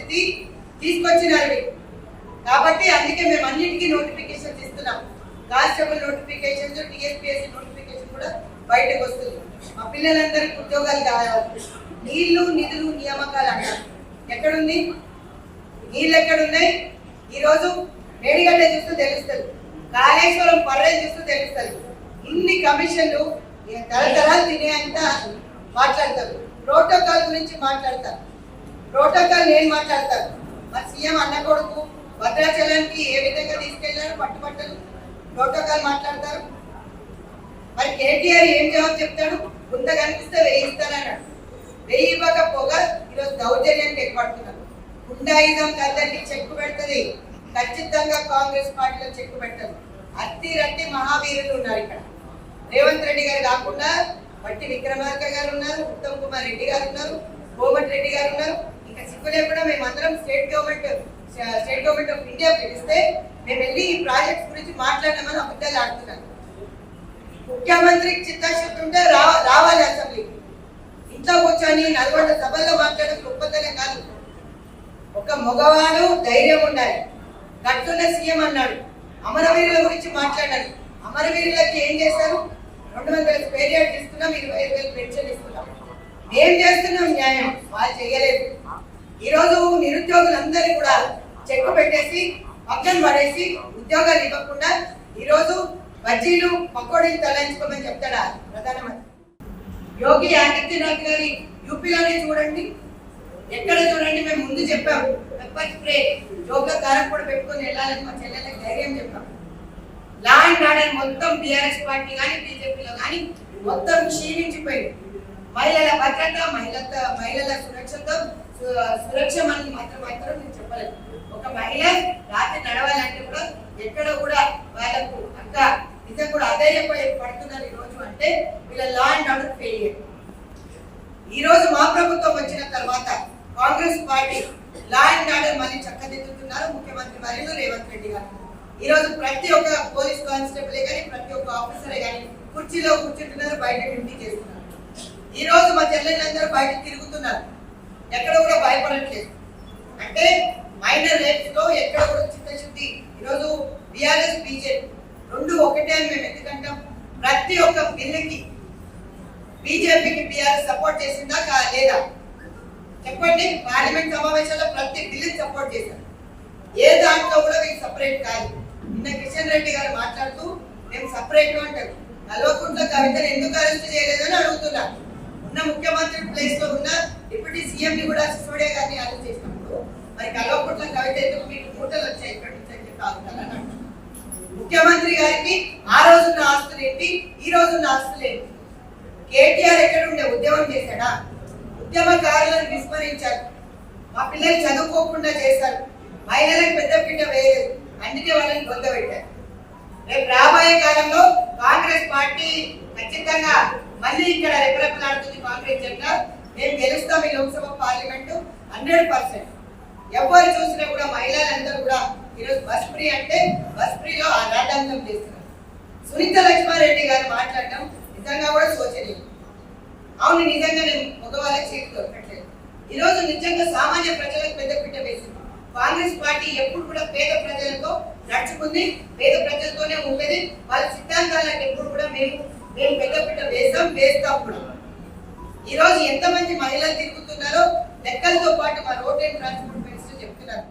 పరిస్థితి తీసుకొచ్చినారు. కాబట్టి అందుకే మేము అన్నిటికీ నోటిఫికేషన్ ఇస్తున్నాం. కానిస్టేబుల్ నోటిఫికేషన్, టీఎస్పీఎస్సీ నోటిఫికేషన్ కూడా బయటకు వస్తుంది. మా పిల్లలందరికీ ఉద్యోగాలు కావాలి. నీళ్లు నిధులు నియామకాలు అంటారు. ఎక్కడుంది నీళ్ళు? ఎక్కడున్నాయి? ఈరోజు మేడిగడ్డ చూస్తూ తెలుస్తుంది, కాళేశ్వరం పర్రెలు చూస్తూ తెలుస్తుంది. ఇన్ని కమిషన్లు తరతరాలు తినేంత మాట్లాడతారు. ప్రోటోకాల్ గురించి మాట్లాడతారు. ప్రోటోకాల్ నేను మాట్లాడతాను. మా సీఎం అన్న కొడుకు భద్రాచలానికి ఏ విధంగా తీసుకెళ్లారు పట్టుబట్టలు ప్రోటోకాల్ మాట్లాడతారు. మరి కేటీఆర్ ఏం జవాబు చెప్తాడు? గుంత కనిపిస్తే వేయిస్తానన్నాడు. వెయ్యి ఇవ్వకపోగా ఈరోజు దౌర్జన్యానికి ఏర్పడుతున్నారు. గుండాయిజం కదండి చెక్కు పెడుతుంది. ఖచ్చితంగా కాంగ్రెస్ పార్టీలో చెక్కు పెట్టదు. అత్తి రట్టి మహావీరులు ఉన్నారు ఇక్కడ. రేవంత్ రెడ్డి గారు కాకుండా బట్టి విక్రమార్క గారు ఉన్నారు, ఉత్తమ్ కుమార్ రెడ్డి గారు ఉన్నారు, కోమటి రెడ్డి గారు ఉన్నారు. ఇంకా సిక్కులే కూడా మేమందరం స్టేట్ గవర్నమెంట్ ఆఫ్ ఇండియా పిలిస్తే మేము వెళ్ళి ఈ ప్రాజెక్ట్స్ గురించి మాట్లాడమని అబద్ధాలు ఆడుతున్నాను. ముఖ్యమంత్రికి చిత్తశుద్ధి ఉంటే రావాలి అసెంబ్లీకి. ఇంట్లో కూర్చొని నల్గొండ సభల్లో మాట్లాడే గొప్పతనం కాదు. ఒక మగవాడు ధైర్యం ఉండాలి. గట్టున్న సీఎం అన్నాడు, అమరవీరుల గురించి మాట్లాడాలి. అమరవీరులకి ఏం చేశారు? 200 స్పేర్ యార్డ్స్ ఇస్తున్నాం, 25,000 పెన్షన్ ఇస్తున్నాం. ఏం చేస్తున్నాం? న్యాయం వాళ్ళు చేయలేదు. ఈరోజు నిరుద్యోగులందరూ కూడా చెక్కు పెట్టేసి పక్కన పడేసి ఉద్యోగాలు ఇవ్వకుండా ఈరోజు బజ్జీలు పకోడీలు తలాయించుకోమని చెప్తాడా ప్రధానమంత్రి? యోగి ఆదిత్యనాథ్ గారి యూపీలోనే చూడండి, ఎక్కడ చూడండి. మేము ముందు చెప్పాము పెప్పర్ స్ప్రే జోగా కారం కూడా పెట్టుకొని వెళ్ళాలని మా చెల్లెళ్ళకి ధైర్యం చెప్పాం. లా అండ్ ఆర్డర్ మొత్తం బీఆర్ఎస్ పార్టీ కానీ బీజేపీలో కానీ మొత్తం క్షీణించిపోయింది. మహిళల భద్రత, మహిళల సురక్ష అని మాత్రం నేను చెప్పలేదు. ఒక మహిళ రాత్రి నడవాలంటే కూడా ఎక్కడ కూడా వాళ్ళకు అంత నిజం కూడా అధైర్యపోయి పడుతున్నారు ఈ రోజు. అంటే వీళ్ళ లా అండ్ ఆర్డర్ ఫెయిలియర్. ఈ రోజు మా ప్రభుత్వం వచ్చిన తర్వాత Congress party law and order మళ్ళీ చక్కదిద్దుతున్నారు ముఖ్యమంత్రి మరియు రేవంత్ రెడ్డి గారు. ఈ రోజు ప్రతి ఒక్క పోలీస్ కానిస్టేబుల్ కానీ ప్రతి ఒక్క ఆఫీసరే కానీ కుర్చీలో కూర్చుంటున్నారు, బయట డ్యూటీ చేస్తున్నారు. ఈ రోజు మా చెల్లెళ్ళందరూ బయట తిరుగుతున్నారు, ఎక్కడ కూడా భయపడట్లేదు. అంటే మైనర్ రేప్స్ లో ఎక్కడ కూడా చిత్తశుద్ధి. ఈరోజు బీఆర్ఎస్ బీజేపీ రెండు ఒకటే అని మేము ఎందుకంటాం? ప్రతి ఒక్క బిల్లుకి బీజేపీకి బీఆర్ఎస్ సపోర్ట్ చేసిందా లేదా చెప్పండి. పార్లమెంట్ సమావేశాల్లో ప్రతి బిల్లుని సపోర్ట్ చేశారు. ఏ దాంట్లో కూడా మీకు సపరేట్ కాదు. నిన్న కిషన్ రెడ్డి గారు మాట్లాడుతూ మేము సపరేట్ అంటారు. కల్వకుంట్ల కవితను ఎందుకు అరెస్ట్ చేయలేదని అడుగుతున్నారు. ఉన్న ముఖ్యమంత్రి ప్లేస్ లో ఉన్న డిప్యూటీ సీఎం ని కూడా సిసోడియా గారిని అరెస్ట్ చేసినప్పుడు మరి కల్వకుంట్ల కవిత ఎందుకు మీకు మూటలు వచ్చాయి ఇక్కడ నుంచి అని చెప్పి ఆగుతారని అంటారు. ముఖ్యమంత్రి గారికి ఆ రోజున్న ఆస్తులు ఏంటి, ఈ రోజున్న ఆస్తులు ఏంటి? కేటీఆర్ ఎక్కడుండే ఉద్యమం చేశాడా? ఉద్యమకారులను విస్మరించారు. మా పిల్లలు చదువుకోకుండా చేశారు. మహిళలకు పెద్దపీట వేయలేదు, అందుకే వాళ్ళని పొందబెట్టారు. రేపు రాబోయే కాలంలో కాంగ్రెస్ పార్టీ ఖచ్చితంగా మళ్ళీ ఇక్కడ రెపరెపలాడుతుంది. కాంగ్రెస్ జెండా మేము గెలుస్తాం ఈ లోక్సభ పార్లమెంటు 100%. ఎవరు చూసినా కూడా మహిళలందరూ కూడా ఈరోజు బస్ ఫ్రీ అంటే బస్ ఫ్రీలో ఆ రాజ్యాంగం చేస్తున్నారు. సునీత లక్ష్మారెడ్డి గారు మాట్లాడటం నిజంగా కూడా శోచనీయం. అవును, నిజంగా నేను మగవాళ్ళకి సీట్లు దొరకట్లేదు. ఈరోజు నిజంగా సామాన్య ప్రజలకు పెద్దపీట వేసింది. కాంగ్రెస్ పార్టీ ఎప్పుడు కూడా పేద ప్రజలతో నడుచుకుంది, పేద ప్రజలతోనే ఉంటుంది. వాళ్ళ సిద్ధాంతాలకు ఎప్పుడు కూడా మేము పెద్దపీట వేస్తాం కూడా. ఈ రోజు ఎంతమంది మహిళలు తిరుగుతున్నారో లెక్కలతో పాటు మా రోడ్ అండ్ ట్రాన్స్పోర్ట్ మినిస్టర్ చెప్తున్నారు.